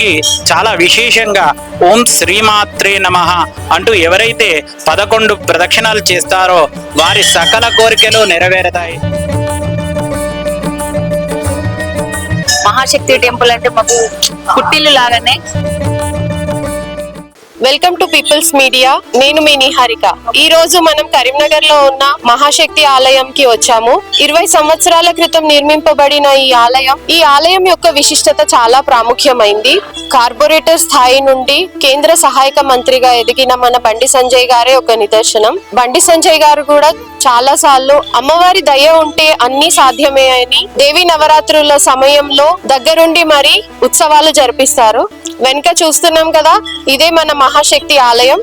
గుడికి చాలా విశేషంగా ఓం శ్రీమాత్రే నమః అంటూ ఎవరైతే 11 ప్రదక్షిణాలు చేస్తారో వారి సకల కోరికలు నెరవేరుతాయి. మహాశక్తి టెంపుల్ అంటే మాకు పుట్టిల్లు లాగానే. Welcome to people's media. నేను మీ నిహారిక. ఈ రోజు మనం కరీంనగర్ లో ఉన్న మహాశక్తి ఆలయంకి వచ్చాము. 20 సంవత్సరాల క్రితం నిర్మింపబడిన ఈ ఆలయం యొక్క విశిష్టత చాలా ప్రాముఖ్యమైంది. కార్పొరేటర్ స్థాయి నుండి కేంద్ర సహాయక మంత్రిగా ఎదిగిన మన బండి సంజయ్ గారే ఒక నిదర్శనం. బండి సంజయ్ గారు కూడా చాలా సార్లు అమ్మవారి దయ ఉంటే అన్ని సాధ్యమే అని దేవి నవరాత్రుల సమయంలో దగ్గరుండి మరి ఉత్సవాలు జరిపిస్తారు. వెనుక చూస్తున్నాం కదా, ఇదే మన మహాశక్తి ఆలయం.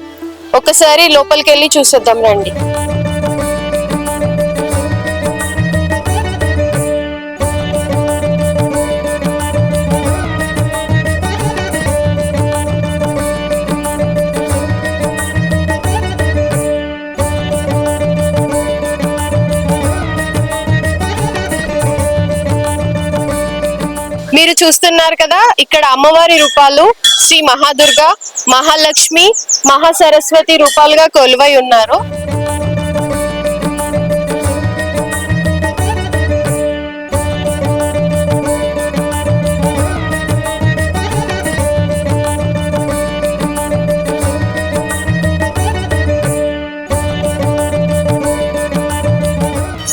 ఒకసారి లోపలికి వెళ్ళి చూసేద్దాం రండి. మీరు చూస్తున్నారు కదా, ఇక్కడ అమ్మవారి రూపాలు శ్రీ మహాదుర్గ, మహాలక్ష్మి, మహాసరస్వతి రూపాలుగా కొలువై ఉన్నారు.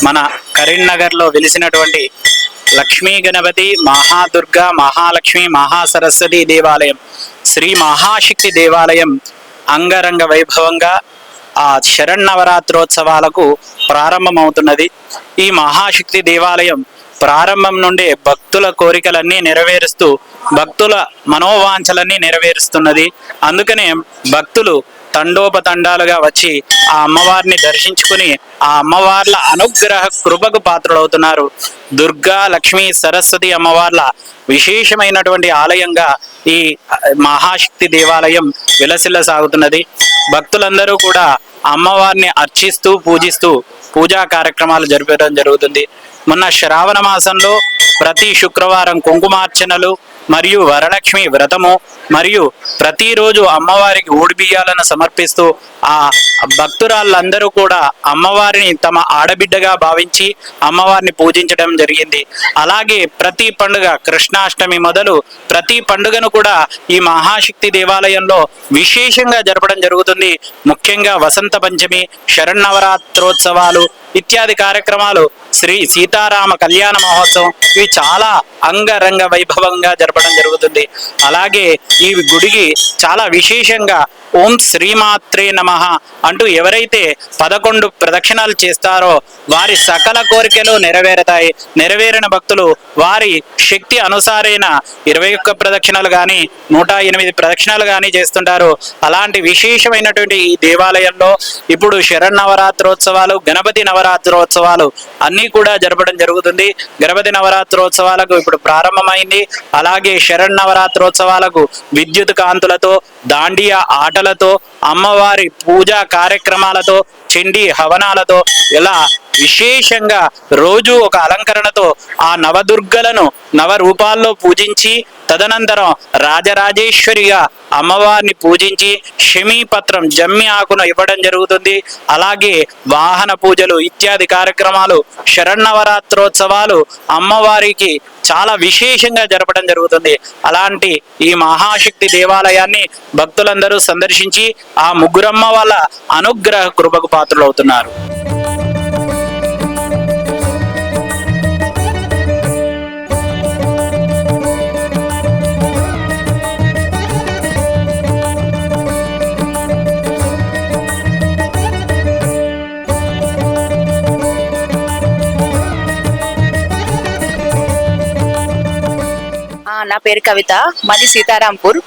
మన కరీంనగర్ లో వెలిసినటువంటి లక్ష్మీ గణపతి, మహాదుర్గ, మహాలక్ష్మి, మహాసరస్వతి దేవాలయం, శ్రీ మహాశక్తి దేవాలయం అంగరంగ వైభవంగా ఆ శరన్నవరాత్రోత్సవాలకు ప్రారంభమవుతున్నది. ఈ మహాశక్తి దేవాలయం ప్రారంభం నుండే భక్తుల కోరికలన్నీ నెరవేరుస్తూ భక్తుల మనోవాంఛలన్నీ నెరవేరుస్తున్నది. అందుకనే భక్తులు తండోపతండాలుగా వచ్చి ఆ అమ్మవారిని దర్శించుకుని ఆ అమ్మవార్ల అనుగ్రహ కృపకు పాత్రులవుతున్నారు. దుర్గా, లక్ష్మీ, సరస్వతి అమ్మవార్ల విశేషమైనటువంటి ఆలయంగా ఈ మహాశక్తి దేవాలయం విలసిల్ల సాగుతున్నది. భక్తులందరూ కూడా అమ్మవారిని అర్చిస్తూ పూజిస్తూ పూజా కార్యక్రమాలు జరపడం జరుగుతుంది. మొన్న శ్రావణ మాసంలో ప్రతి శుక్రవారం కుంకుమార్చనలు మరియు వరలక్ష్మి వ్రతము మరియు ప్రతిరోజు అమ్మవారికి ఊడిబియ్యాలను సమర్పిస్తూ ఆ భక్తురాళ్ళందరూ కూడా అమ్మవారిని తమ ఆడబిడ్డగా భావించి అమ్మవారిని పూజించడం జరిగింది. అలాగే ప్రతి పండుగ, కృష్ణాష్టమి మొదలు ప్రతి పండుగను కూడా ఈ మహాశక్తి దేవాలయంలో విశేషంగా జరపడం జరుగుతుంది. ముఖ్యంగా వసంత పంచమి, శరన్నవరాత్రోత్సవాలు ఇత్యాది కార్యక్రమాలు, శ్రీ సీతారామ కళ్యాణ మహోత్సవం, ఇవి చాలా అంగరంగ వైభవంగా జరపడం జరుగుతుంది. అలాగే ఈ గుడికి చాలా విశేషంగా ఓం శ్రీమాత్రే నమః అంటూ ఎవరైతే 11 ప్రదక్షిణాలు చేస్తారో వారి సకల కోరికలు నెరవేరుతాయి. నెరవేరిన భక్తులు వారి శక్తి అనుసారైన 21 ప్రదక్షిణాలు కానీ 108 ప్రదక్షిణాలు కానీ చేస్తుంటారు. అలాంటి విశేషమైనటువంటి ఈ దేవాలయంలో ఇప్పుడు శరన్నవరాత్రోత్సవాలు, గణపతి నవరాత్రోత్సవాలు అన్నీ కూడా జరపడం జరుగుతుంది. గణపతి నవరాత్రోత్సవాలకు ఇప్పుడు ప్రారంభమైంది. అలాగే శరన్నవరాత్రోత్సవాలకు విద్యుత్ కాంతులతో, దాండియా ఆటలతో, అమ్మవారి పూజా కార్యక్రమాలతో, చండీ హవనాలతో ఇలా విశేషంగా రోజు ఒక అలంకరణతో ఆ నవదుర్గలను నవరూపాల్లో పూజించి తదనంతరం రాజరాజేశ్వరిగా అమ్మవారిని పూజించి శమీపత్రం, జమ్మి ఆకును ఇవ్వడం జరుగుతుంది. అలాగే వాహన పూజలు ఇత్యాది కార్యక్రమాలు, శరన్నవరాత్రోత్సవాలు అమ్మవారికి చాలా విశేషంగా జరపడం జరుగుతుంది. అలాంటి ఈ మహాశక్తి దేవాలయాన్ని భక్తులందరూ సందర్శించి ఆ ముగ్గురమ్మ వాళ్ళ అనుగ్రహ కృపకు పాత్రులవుతున్నారు. నా పేరు కవిత, మాది సీతారాంపూర్.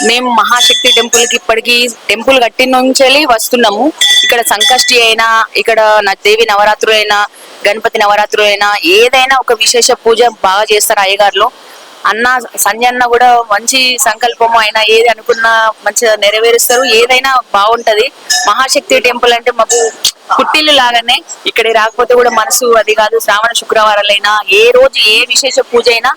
మేము మహాశక్తి టెంపుల్ కి ఇప్పటికి టెంపుల్ కట్టిన నుంచి వస్తున్నాము. ఇక్కడ సంకష్టి అయినా, ఇక్కడ దేవి నవరాత్రులు అయినా, గణపతి నవరాత్రులు అయినా, ఏదైనా ఒక విశేష పూజ బాగా చేస్తారు అయ్యగారులు. అన్న సంజయ్ కూడా మంచి సంకల్పము, ఆయన ఏది అనుకున్నా మంచిగా నెరవేరుస్తారు, ఏదైనా బాగుంటది. మహాశక్తి టెంపుల్ అంటే మాకు పుట్టిల్లు లాగానే, ఇక్కడికి రాకపోతే కూడా మనసు అది కాదు. శ్రావణ శుక్రవారాలైనా ఏ రోజు ఏ విశేష పూజ అయినా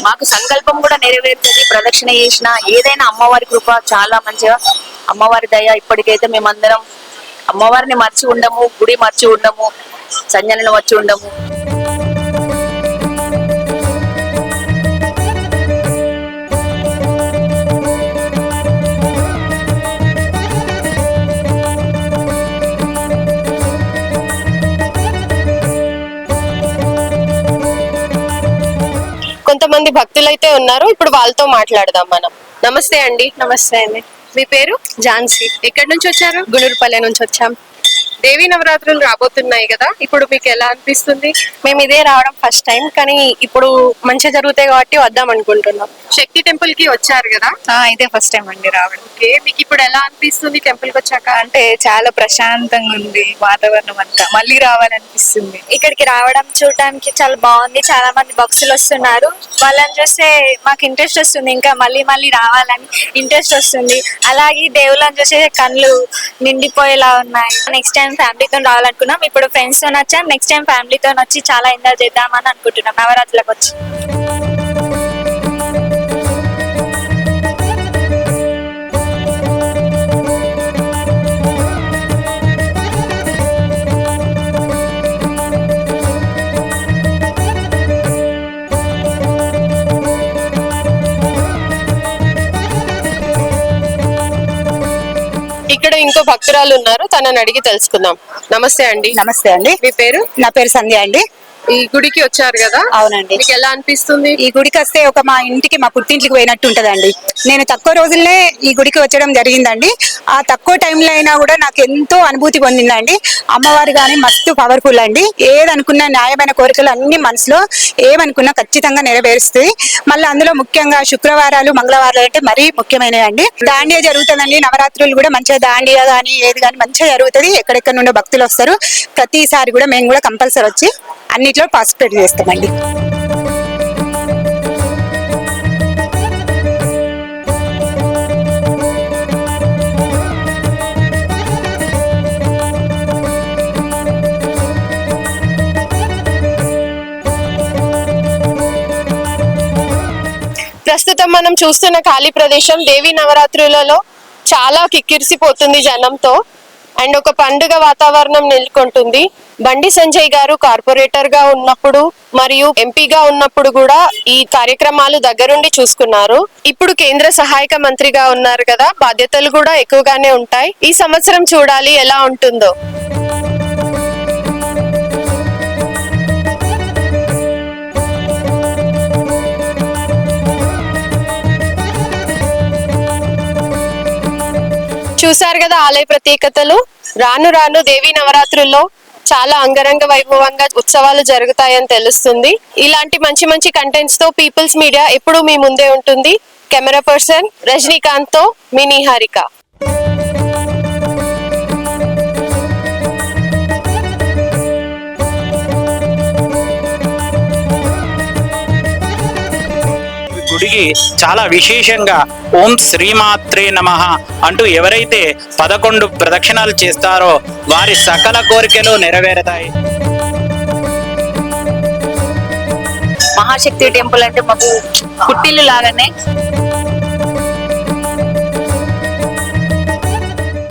మాకు సంకల్పం కూడా నెరవేరుతుంది. ప్రదక్షిణ చేసిన ఏదైనా అమ్మవారి కృప చాలా మంచిగా, అమ్మవారి దయ. ఇప్పటికైతే మేమందరం అమ్మవారిని మర్చి ఉండము, గుడి మర్చి ఉండము, సంజనను వచ్చి ఉండము. కొంతమంది భక్తులైతే ఉన్నారు, ఇప్పుడు వాళ్ళతో మాట్లాడదాం మనం. నమస్తే అండి. నమస్తే అండి. మీ పేరు? ఝాన్సీ. ఎక్కడి నుంచి వచ్చారు? గుణూరుపల్లె నుంచి వచ్చాం. దేవి నవరాత్రులు రాబోతున్నాయి కదా, ఇప్పుడు మీకు ఎలా అనిపిస్తుంది? మేము ఇదే రావడం ఫస్ట్ టైం, కానీ ఇప్పుడు మంచిగా జరుగుతాయి కాబట్టి వద్దాం అనుకుంటున్నాం. శక్తి టెంపుల్ కి వచ్చారు కదా, ఇదే ఫస్ట్ టైం అండి రావడం. ఓకే, మీకు ఇప్పుడు ఎలా అనిపిస్తుంది టెంపుల్ కి వచ్చాక? అంటే చాలా ప్రశాంతంగా ఉంది వాతావరణం అంతా, మళ్ళీ రావాలనిపిస్తుంది. ఇక్కడికి రావడం చూడడానికి చాలా బాగుంది. చాలా మంది భక్తులు వస్తున్నారు. వాళ్ళని చూస్తే మాకు ఇంట్రెస్ట్ వస్తుంది, ఇంకా మళ్ళీ మళ్ళీ రావాలని ఇంట్రెస్ట్ వస్తుంది. అలాగే దేవుళ్ళని చూస్తే కళ్ళు నిండిపోయేలా ఉన్నాయి. నెక్స్ట్ టైం ఫ్యామిలీతో రావాలనుకున్నాం, ఇప్పుడు ఫ్రెండ్స్ తో వచ్చాం. నెక్స్ట్ టైం ఫ్యామిలీతో వచ్చి చాలా ఎంజాయ్ చేద్దామని అనుకుంటున్నాం నవరాత్రులకు వచ్చి. ఇక్కడ ఇంకో భక్తురాలు ఉన్నారు, తనని అడిగి తెలుసుకుందాం. నమస్తే అండి. నమస్తే అండి. మీ పేరు? నా పేరు సంధ్య అండి. ఈ గుడికి వచ్చారు కదా, అవునండి. మీకు ఎలా అనిపిస్తుంది? ఈ గుడికి వస్తే ఒక మా ఇంటికి, మా పుట్టింటికి పోయినట్టు ఉంటదండి. నేను తక్కువ రోజులనే ఈ గుడికి వచ్చడం జరిగిందండి. ఆ తక్కువ టైంలో అయినా కూడా నాకు ఎంతో అనుభూతి పొందిందండి. అమ్మవారు కానీ మస్తు పవర్ఫుల్ అండి. ఏదనుకున్నా న్యాయమైన కోరికలు అన్ని మనసులో ఏమనుకున్నా ఖచ్చితంగా నెరవేరుస్తుంది. మళ్ళీ అందులో ముఖ్యంగా శుక్రవారాలు, మంగళవారాలు అంటే మరీ ముఖ్యమైనవి అండి. దాండియా జరుగుతుందండి. నవరాత్రులు కూడా మంచిగా దాండియా కానీ ఏది కానీ మంచిగా జరుగుతుంది. ఎక్కడెక్కడ నుండో భక్తులు వస్తారు. ప్రతిసారి కూడా మేము కూడా కంపల్సరీ వచ్చి అన్నిట్లో పార్టిసిపేట్ చేస్తామండి. ప్రస్తుతం మనం చూస్తున్న ఖాళీ ప్రదేశం దేవి నవరాత్రులలో చాలా కిక్కిరిసిపోతుంది జనంతో, అండ్ ఒక పండుగ వాతావరణం నెలకొంటుంది. బండి సంజయ్ గారు కార్పొరేటర్ గా ఉన్నప్పుడు మరియు ఎంపీగా ఉన్నప్పుడు కూడా ఈ కార్యక్రమాలు దగ్గరుండి చూసుకున్నారు. ఇప్పుడు కేంద్ర సహాయక మంత్రిగా ఉన్నారు కదా, బాధ్యతలు కూడా ఎక్కువగానే ఉంటాయి. ఈ సంవత్సరం చూడాలి ఎలా ఉంటుందో. చూసారు కదా ఆలయ ప్రత్యేకతలు. రాను రాను దేవి నవరాత్రుల్లో చాలా అంగరంగ వైభవంగా ఉత్సవాలు జరుగుతాయని తెలుస్తుంది. ఇలాంటి మంచి మంచి కంటెంట్స్ తో పీపుల్స్ మీడియా ఎప్పుడూ మీ ముందే ఉంటుంది. కెమెరా పర్సన్ రజనీకాంత్ తో మీ నిహారిక. గుడికి చాలా విశేషంగా ఓం శ్రీమాత్రే నమః అంటూ ఎవరైతే 11 ప్రదక్షిణాలు చేస్తారో వారి సకల కోరికలు నెరవేరుతాయి. మహాశక్తి టెంపుల్ అంటే మాకు పుట్టిల్లు లాగానే,